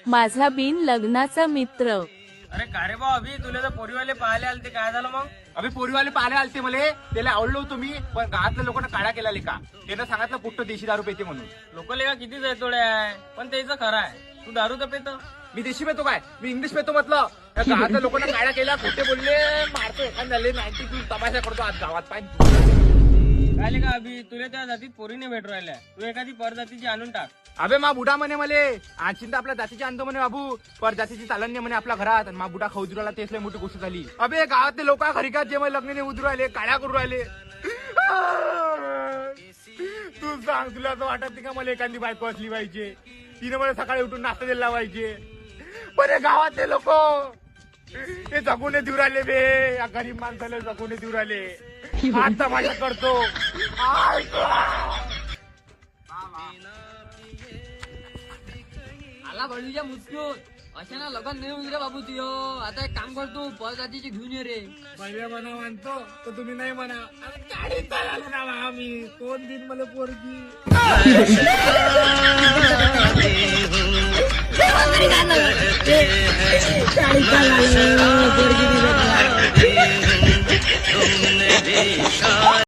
माझा बिन लग्नाचा मित्र. अरे का रे भाऊ अभि तुला तर पोरीवाले पाहायला आलते काय झालं मग? अभि पोरीवाले पाहायला आलते मले, त्याला आवडलो होतो मी, पण गावातल्या लोकांना काळा केला का त्यानं सांगितलं पुट्ट देशी दारू पेते म्हणून. लोक लेखा किती जैतोडे आहे पण त्याचं खरं आहे. तू दारू तर पेतो. मी देशी पेतो काय, मी इंग्लिश पेतो म्हटलं. त्या गावातल्या लोकांना काळा केला, खोटे बोलले, मारतो एखाद झाले 92 तमाशा करतो आज गावात पाहिजे. काय लेखा अभि तुला त्या जातीत पोरीने भेट राहिल्या, तू एखादी परजातीची आणून टाक. अबे मा बुडा म्हणे मले, आणशील तर आपल्या जातीची आणतो म्हणे बाबू, पर जातीची चालन नाही म्हणे आपल्या घरात. आणि मा बुडा खाऊ राहिला, तेच लय मोठी गोष्ट झाली. अबे गावातले लोक घरी का जे मला लग्न उतरू राहिले, काळ्या करू राहिले. तू सांग, तुला असं वाटत नाही का मला एखादी बायको असली पाहिजे, तिने मला सकाळी उठून नाश्ता दिला पाहिजे. पण हे गावातले लोक हे जगून देऊ राहिले बे, या गरीब माणसाला जगून देऊ राहिले. आता माझ्या करतो. आला बळीच्या मुत्यूत अशा ना लगन नाही होईल रे बाबू तुयो. आता एक काम करतो, परजातीची घेऊन ये रे. पहिले म्हणा म्हणतो तर तुम्ही नाही म्हणा. अरे गाडीत चाललो ना बा आम्ही, कोण दिन मला पोरगी. गाडीत चाललो, पोरगी नाही भेटला.